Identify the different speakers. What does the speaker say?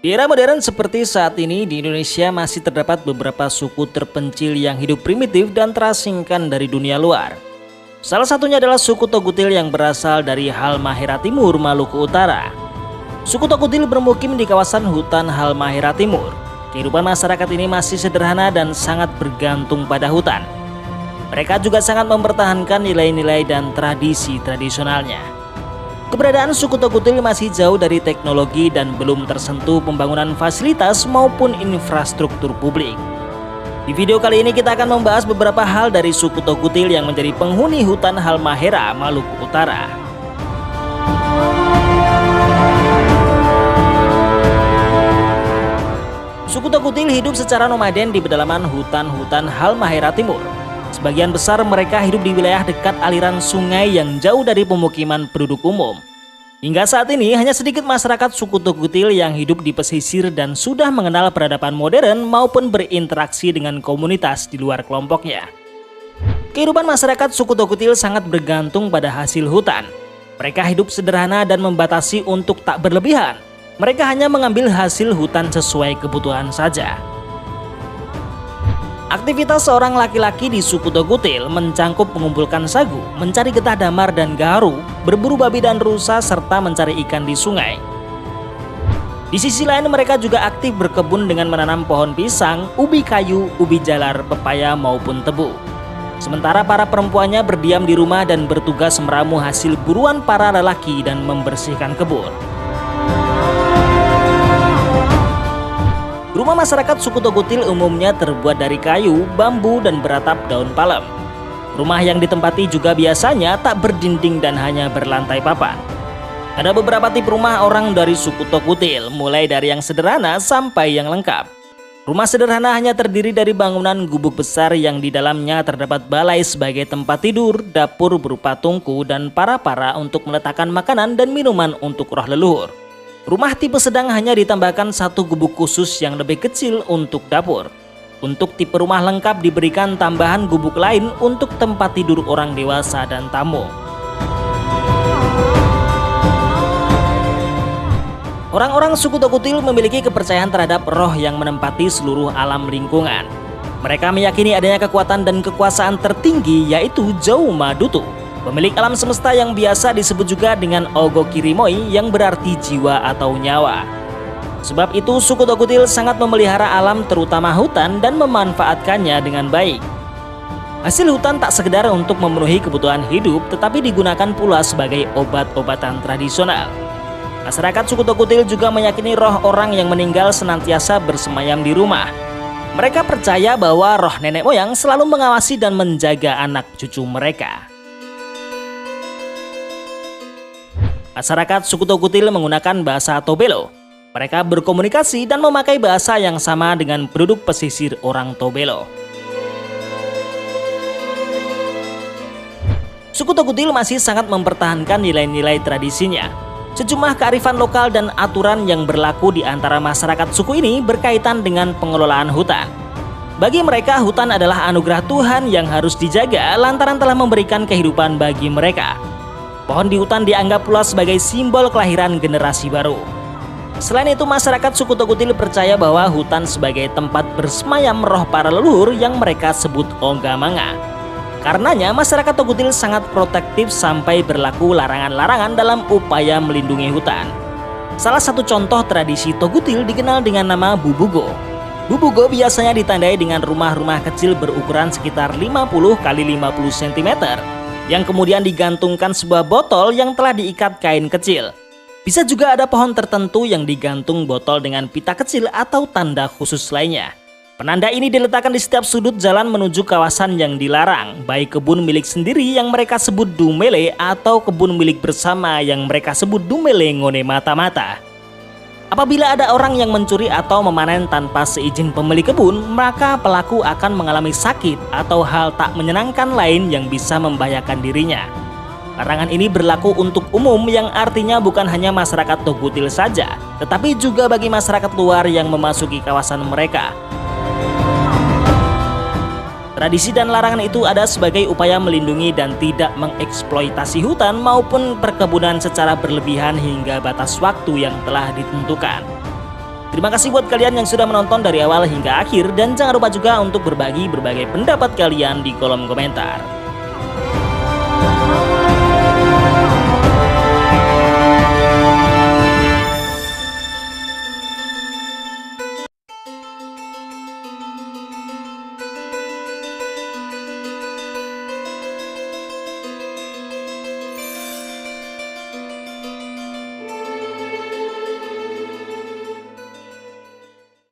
Speaker 1: Di era modern seperti saat ini, di Indonesia masih terdapat beberapa suku terpencil yang hidup primitif dan terasingkan dari dunia luar. Salah satunya adalah suku Togutil yang berasal dari Halmahera Timur, Maluku Utara. Suku Togutil bermukim di kawasan hutan Halmahera Timur. Kehidupan masyarakat ini masih sederhana dan sangat bergantung pada hutan. Mereka juga sangat mempertahankan nilai-nilai dan tradisi tradisionalnya. Keberadaan suku Togutil masih jauh dari teknologi dan belum tersentuh pembangunan fasilitas maupun infrastruktur publik. Di video kali ini kita akan membahas beberapa hal dari suku Togutil yang menjadi penghuni hutan Halmahera, Maluku Utara. Suku Togutil hidup secara nomaden di pedalaman hutan-hutan Halmahera Timur. Sebagian besar mereka hidup di wilayah dekat aliran sungai yang jauh dari pemukiman penduduk umum. Hingga saat ini hanya sedikit masyarakat suku Togutil yang hidup di pesisir dan sudah mengenal peradaban modern maupun berinteraksi dengan komunitas di luar kelompoknya. Kehidupan masyarakat suku Togutil sangat bergantung pada hasil hutan. Mereka hidup sederhana dan membatasi untuk tak berlebihan. Mereka hanya mengambil hasil hutan sesuai kebutuhan saja. Aktivitas seorang laki-laki di suku Togutil mencangkup mengumpulkan sagu, mencari getah damar dan gaharu, berburu babi dan rusa, serta mencari ikan di sungai. Di sisi lain mereka juga aktif berkebun dengan menanam pohon pisang, ubi kayu, ubi jalar, pepaya maupun tebu. Sementara para perempuannya berdiam di rumah dan bertugas meramu hasil buruan para lelaki dan membersihkan kebun. Rumah masyarakat suku Togutil umumnya terbuat dari kayu, bambu, dan beratap daun palem. Rumah yang ditempati juga biasanya tak berdinding dan hanya berlantai papan. Ada beberapa tipe rumah orang dari suku Togutil, mulai dari yang sederhana sampai yang lengkap. Rumah sederhana hanya terdiri dari bangunan gubuk besar yang di dalamnya terdapat balai sebagai tempat tidur, dapur berupa tungku, dan para-para untuk meletakkan makanan dan minuman untuk roh leluhur. Rumah tipe sedang hanya ditambahkan satu gubuk khusus yang lebih kecil untuk dapur. Untuk tipe rumah lengkap diberikan tambahan gubuk lain untuk tempat tidur orang dewasa dan tamu. Orang-orang suku Togutil memiliki kepercayaan terhadap roh yang menempati seluruh alam lingkungan. Mereka meyakini adanya kekuatan dan kekuasaan tertinggi yaitu Jaumadutu, pemilik alam semesta yang biasa disebut juga dengan Ogokirimoi yang berarti jiwa atau nyawa. Sebab itu suku Togutil sangat memelihara alam terutama hutan dan memanfaatkannya dengan baik. Hasil hutan tak sekedar untuk memenuhi kebutuhan hidup tetapi digunakan pula sebagai obat-obatan tradisional. Masyarakat suku Togutil juga meyakini roh orang yang meninggal senantiasa bersemayam di rumah. Mereka percaya bahwa roh nenek moyang selalu mengawasi dan menjaga anak cucu mereka. Masyarakat suku Togutil menggunakan bahasa Tobelo. Mereka berkomunikasi dan memakai bahasa yang sama dengan penduduk pesisir orang Tobelo. Suku Togutil masih sangat mempertahankan nilai-nilai tradisinya. Sejumlah kearifan lokal dan aturan yang berlaku di antara masyarakat suku ini berkaitan dengan pengelolaan hutan. Bagi mereka, hutan adalah anugerah Tuhan yang harus dijaga lantaran telah memberikan kehidupan bagi mereka. Pohon di hutan dianggap pula sebagai simbol kelahiran generasi baru. Selain itu, masyarakat suku Togutil percaya bahwa hutan sebagai tempat bersemayam roh para leluhur yang mereka sebut Ogamanga. Karenanya, masyarakat Togutil sangat protektif sampai berlaku larangan-larangan dalam upaya melindungi hutan. Salah satu contoh tradisi Togutil dikenal dengan nama Bubugo. Bubugo biasanya ditandai dengan rumah-rumah kecil berukuran sekitar 50 x 50 cm. Yang kemudian digantungkan sebuah botol yang telah diikat kain kecil. Bisa juga ada pohon tertentu yang digantung botol dengan pita kecil atau tanda khusus lainnya. Penanda ini diletakkan di setiap sudut jalan menuju kawasan yang dilarang, baik kebun milik sendiri yang mereka sebut dumele atau kebun milik bersama yang mereka sebut dumele ngone mata-mata. Apabila ada orang yang mencuri atau memanen tanpa seizin pemilik kebun, maka pelaku akan mengalami sakit atau hal tak menyenangkan lain yang bisa membahayakan dirinya. Larangan ini berlaku untuk umum yang artinya bukan hanya masyarakat Togutil saja, tetapi juga bagi masyarakat luar yang memasuki kawasan mereka. Tradisi dan larangan itu ada sebagai upaya melindungi dan tidak mengeksploitasi hutan maupun perkebunan secara berlebihan hingga batas waktu yang telah ditentukan. Terima kasih buat kalian yang sudah menonton dari awal hingga akhir, dan jangan lupa juga untuk berbagi berbagai pendapat kalian di kolom komentar.